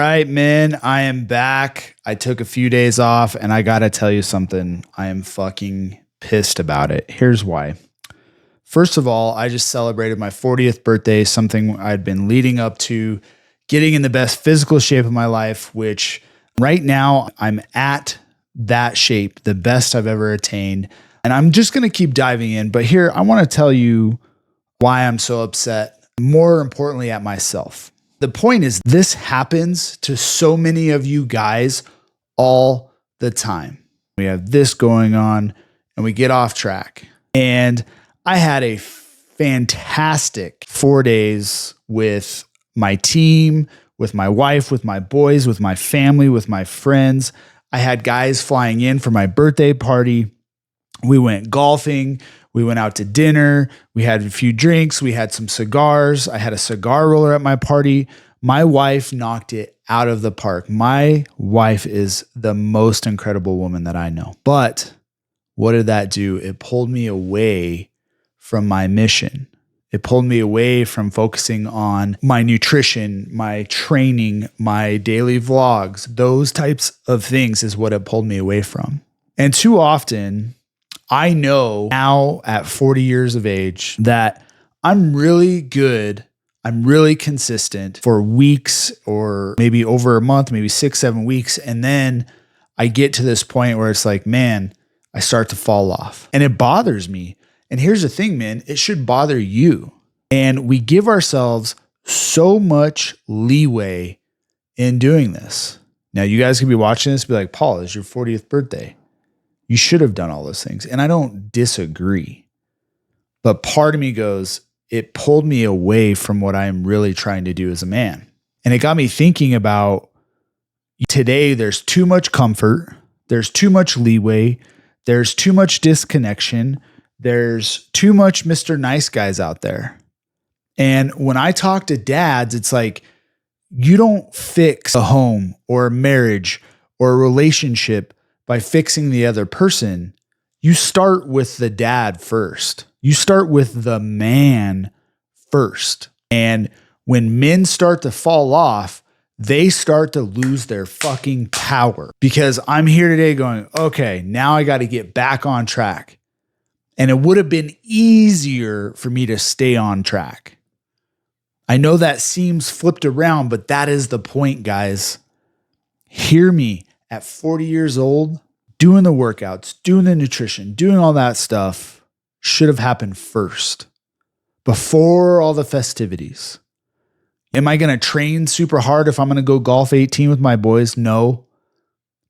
right, men, I am back. I took a few days off and I got to tell you something. I am fucking pissed about it. Here's why. First of all, I just celebrated my 40th birthday, something I'd been leading up to, getting in the best physical shape of my life, which right now I'm at that shape, the best I've ever attained. And I'm just going to keep diving in. But here, I want to tell you why I'm so upset, more importantly, at myself. The point is, this happens to so many of you guys all the time. We have this going on and we get off track. And I had a fantastic 4 days with my team, with my wife, with my boys, with my family, with my friends. I had guys flying in for my birthday party. We went golfing. We went out to dinner. We had a few drinks. We had some cigars. I had a cigar roller at my party. My wife knocked it out of the park. My wife is the most incredible woman that I know. But what did that do? It pulled me away from my mission. It pulled me away from focusing on my nutrition, my training, my daily vlogs. Those types of things is what it pulled me away from. And too often, I know now at 40 years of age that I'm really good. I'm really consistent for weeks or maybe over a month, maybe 6-7 weeks. And then I get to this point where it's like, man, I start to fall off and it bothers me. And here's the thing, man, it should bother you. And we give ourselves so much leeway in doing this. Now you guys can be watching this, be like, Paul, it's your 40th birthday. You should have done all those things. And I don't disagree. But part of me goes, it pulled me away from what I'm really trying to do as a man. And it got me thinking about today, there's too much comfort. There's too much leeway. There's too much disconnection. There's too much Mr. Nice Guys out there. And when I talk to dads, it's like, you don't fix a home or a marriage or a relationship by fixing the other person. You start with the dad first. You start with the man first. And when men start to fall off, they start to lose their fucking power. Because I'm here today going, okay, now I got to get back on track. And it would have been easier for me to stay on track. I know that seems flipped around, but that is the point, guys. Hear me. At 40 years old, doing the workouts, doing the nutrition, doing all that stuff should have happened first, before all the festivities. Am I going to train super hard if I'm going to go golf 18 with my boys? No.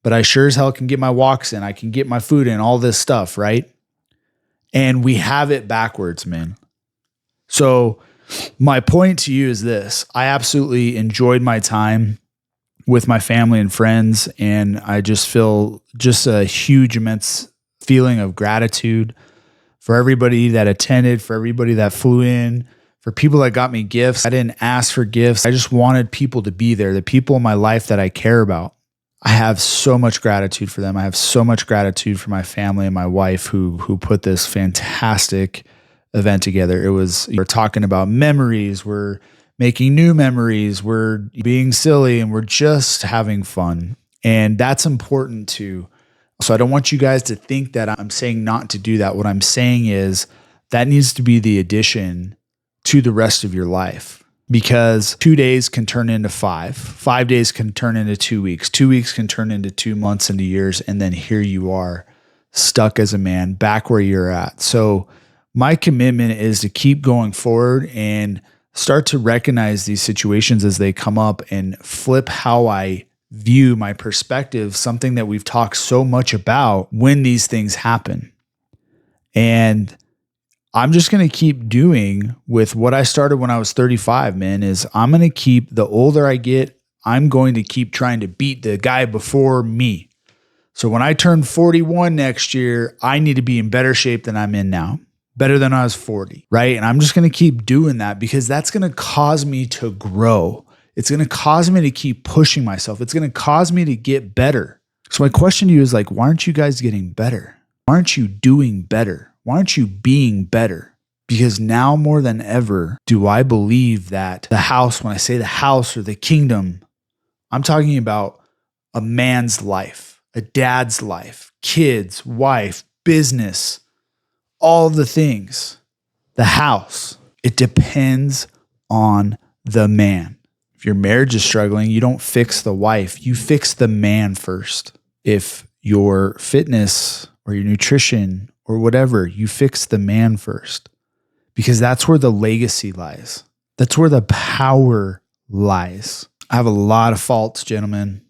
But I sure as hell can get my walks in. I can get my food in, all this stuff, right? And we have it backwards, man. So my point to you is this. I absolutely enjoyed my time with my family and friends. And I just feel just a huge, immense feeling of gratitude for everybody that attended, for everybody that flew in, for people that got me gifts. I didn't ask for gifts. I just wanted people to be there, the people in my life that I care about. I have so much gratitude for them. I have so much gratitude for my family and my wife who put this fantastic event together. We're talking about memories. We're making new memories. We're being silly and we're just having fun. And that's important too. So I don't want you guys to think that I'm saying not to do that. What I'm saying is that needs to be the addition to the rest of your life, because 2 days can turn into 5. 5 days can turn into 2 weeks. 2 weeks can turn into 2 months, into years. And then here you are stuck as a man back where you're at. So my commitment is to keep going forward and start to recognize these situations as they come up and flip how I view my perspective, something that we've talked so much about when these things happen. And I'm just going to keep doing with what I started when I was 35, man, is I'm going to keep, the older I get, I'm going to keep trying to beat the guy before me. So when I turn 41 next year, I need to be in better shape than I'm in now. Better than I was 40, right? And I'm just going to keep doing that because that's going to cause me to grow. It's going to cause me to keep pushing myself. It's going to cause me to get better. So my question to you is like, why aren't you guys getting better? Why aren't you doing better? Why aren't you being better? Because now more than ever do I believe that the house, when I say the house or the kingdom, I'm talking about a man's life, a dad's life, kids, wife, business, all the things, the house. It depends on the man. If your marriage is struggling, you don't fix the wife, you fix the man first. If your fitness or your nutrition or whatever, you fix the man first, because that's where the legacy lies. That's where the power lies. I have a lot of faults, gentlemen.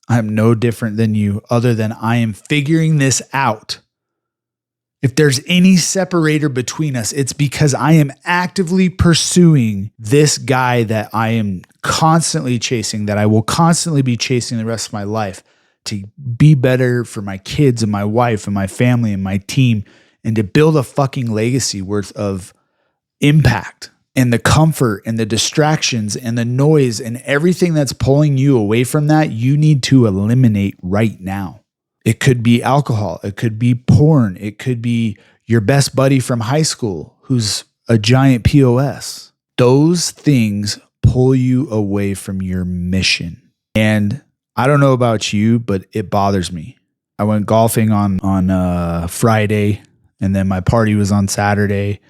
I'm no different than you, other than I am figuring this out. If there's any separator between us, it's because I am actively pursuing this guy that I am constantly chasing, that I will constantly be chasing the rest of my life, to be better for my kids and my wife and my family and my team, and to build a fucking legacy worth of impact. And the comfort and the distractions and the noise and everything that's pulling you away from that, you need to eliminate right now. It could be alcohol. It could be porn. It could be your best buddy from high school who's a giant POS. Those things pull you away from your mission. And I don't know about you, but it bothers me. I went golfing on Friday, and then my party was on Saturday.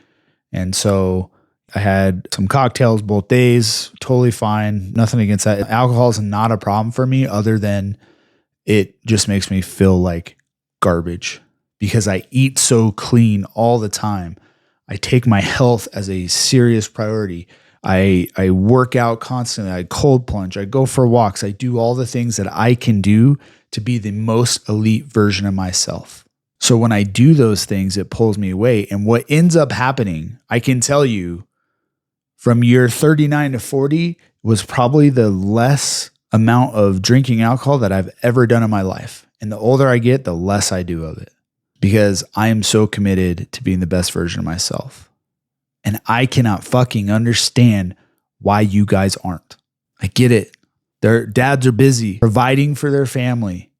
And so I had some cocktails both days, totally fine. Nothing against that. Alcohol is not a problem for me, other than it just makes me feel like garbage because I eat so clean all the time. I take my health as a serious priority. I work out constantly. I cold plunge. I go for walks. I do all the things that I can do to be the most elite version of myself. So when I do those things, it pulls me away. And what ends up happening, I can tell you, from year 39 to 40 was probably the less amount of drinking alcohol that I've ever done in my life. And the older I get, the less I do of it, because I am so committed to being the best version of myself. And I cannot fucking understand why you guys aren't. I get it. Their dads are busy providing for their family.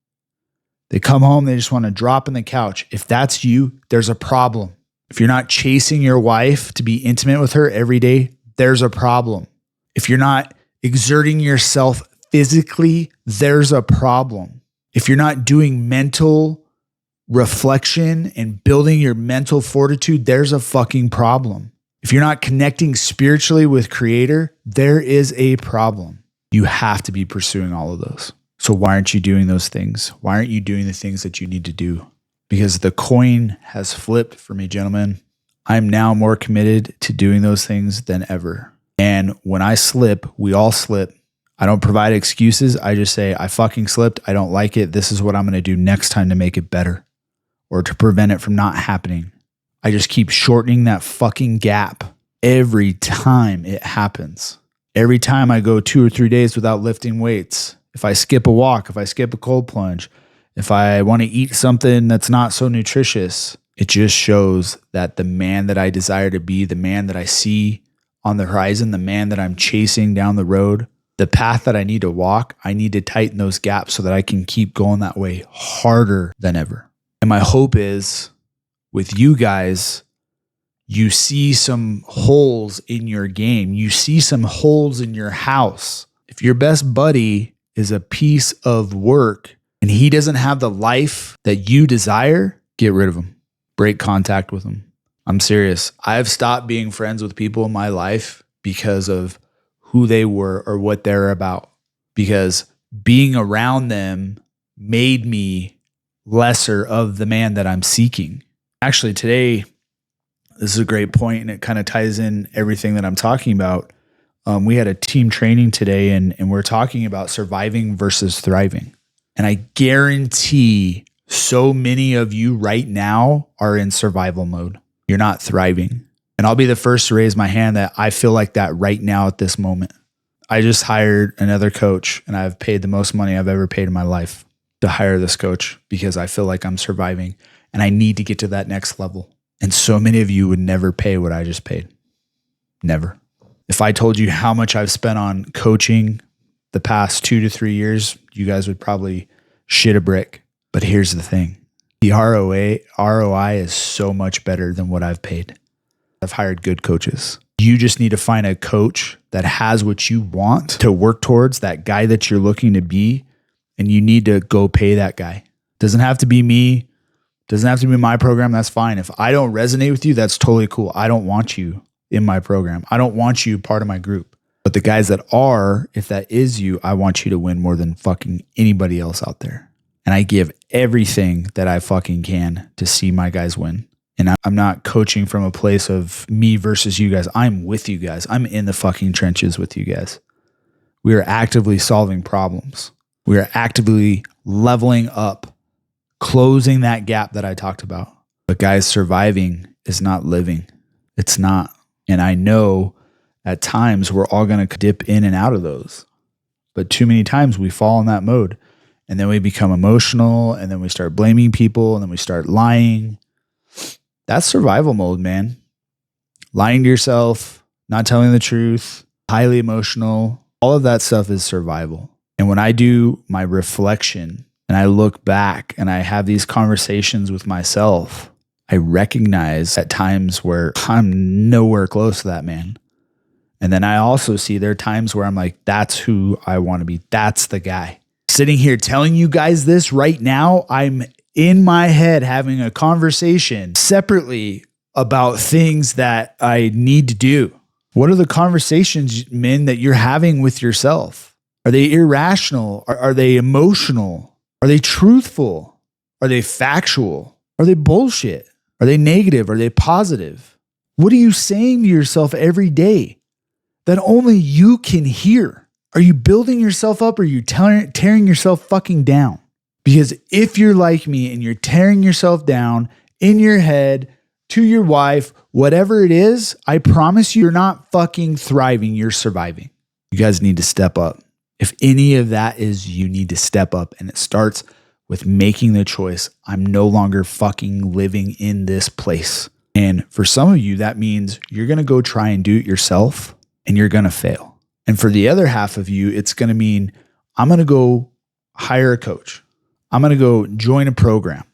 They come home, they just want to drop in the couch. If that's you, there's a problem. If you're not chasing your wife to be intimate with her every day, there's a problem. If you're not exerting yourself physically, there's a problem. If you're not doing mental reflection and building your mental fortitude, there's a fucking problem. If you're not connecting spiritually with Creator, there is a problem. You have to be pursuing all of those. So why aren't you doing those things? Why aren't you doing the things that you need to do? Because the coin has flipped for me, gentlemen. I'm now more committed to doing those things than ever. And when I slip, we all slip. I don't provide excuses. I just say, I fucking slipped. I don't like it. This is what I'm going to do next time to make it better or to prevent it from not happening. I just keep shortening that fucking gap every time it happens. Every time I go 2 or 3 days without lifting weights, if I skip a walk, if I skip a cold plunge, if I want to eat something that's not so nutritious, it just shows that the man that I desire to be, the man that I see on the horizon, the man that I'm chasing down the road, the path that I need to walk, I need to tighten those gaps so that I can keep going that way harder than ever. And my hope is with you guys, you see some holes in your game. You see some holes in your house. If your best buddy is a piece of work and he doesn't have the life that you desire, get rid of him. Break contact with him. I'm serious. I've stopped being friends with people in my life because of who they were or what they're about, because being around them made me lesser of the man that I'm seeking. Actually, today, this is a great point, and it kind of ties in everything that I'm talking about. We had a team training today, and we're talking about surviving versus thriving. And I guarantee so many of you right now are in survival mode. You're not thriving. And I'll be the first to raise my hand that I feel like that right now at this moment. I just hired another coach, and I've paid the most money I've ever paid in my life to hire this coach because I feel like I'm surviving and I need to get to that next level. And so many of you would never pay what I just paid. Never. If I told you how much I've spent on coaching the past 2 to 3 years, you guys would probably shit a brick. But here's the thing. The ROI is so much better than what I've paid. I've hired good coaches. You just need to find a coach that has what you want to work towards, that guy that you're looking to be, and you need to go pay that guy. Doesn't have to be me. Doesn't have to be my program. That's fine. If I don't resonate with you, that's totally cool. I don't want you in my program. I don't want you part of my group. But the guys that are, if that is you, I want you to win more than fucking anybody else out there. And I give everything that I fucking can to see my guys win. And I'm not coaching from a place of me versus you guys. I'm with you guys. I'm in the fucking trenches with you guys. We are actively solving problems. We are actively leveling up, closing that gap that I talked about. But guys, surviving is not living. It's not. And I know at times we're all going to dip in and out of those. But too many times we fall in that mode. And then we become emotional. And then we start blaming people. And then we start lying. That's survival mode, man. Lying to yourself, not telling the truth, highly emotional. All of that stuff is survival. And when I do my reflection and I look back and I have these conversations with myself, I recognize at times where I'm nowhere close to that, man. And then I also see there are times where I'm like, that's who I want to be. That's the guy. Sitting here telling you guys this right now, I'm in my head having a conversation separately about things that I need to do. What are the conversations, men, that you're having with yourself? Are they irrational? Are they emotional? Are they truthful? Are they factual? Are they bullshit? Are they negative? Are they positive? What are you saying to yourself every day that only you can hear? Are you building yourself up or are you tearing yourself fucking down? Because if you're like me and you're tearing yourself down in your head, to your wife, whatever it is, I promise you're not fucking thriving. You're surviving. You guys need to step up. If any of that is, you need to step up. And it starts with making the choice. I'm no longer fucking living in this place. And for some of you, that means you're going to go try and do it yourself and you're going to fail. And for the other half of you, it's going to mean I'm going to go hire a coach. I'm going to go join a program.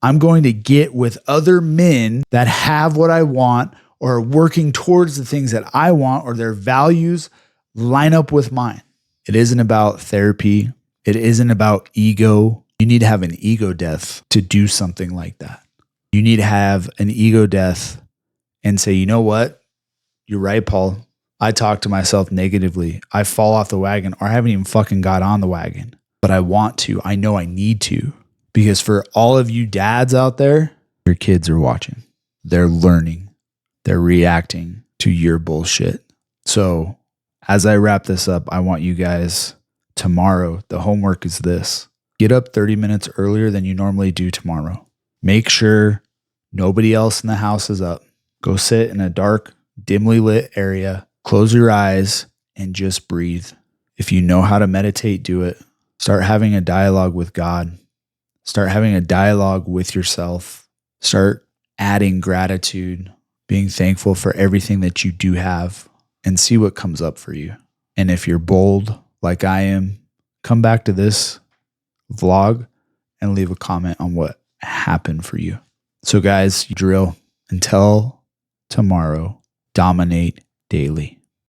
I'm going to get with other men that have what I want or are working towards the things that I want or their values line up with mine. It isn't about therapy. It isn't about ego. You need to have an ego death to do something like that. You need to have an ego death and say, you know what? You're right, Paul. I talk to myself negatively. I fall off the wagon or I haven't even fucking got on the wagon. But I want to. I know I need to. Because for all of you dads out there, your kids are watching. They're learning. They're reacting to your bullshit. So as I wrap this up, I want you guys tomorrow, the homework is this. Get up 30 minutes earlier than you normally do tomorrow. Make sure nobody else in the house is up. Go sit in a dark, dimly lit area. Close your eyes and just breathe. If you know how to meditate, do it. Start having a dialogue with God. Start having a dialogue with yourself. Start adding gratitude, being thankful for everything that you do have, and see what comes up for you. And if you're bold like I am, come back to this vlog and leave a comment on what happened for you. So guys, you drill. Until tomorrow, dominate daily.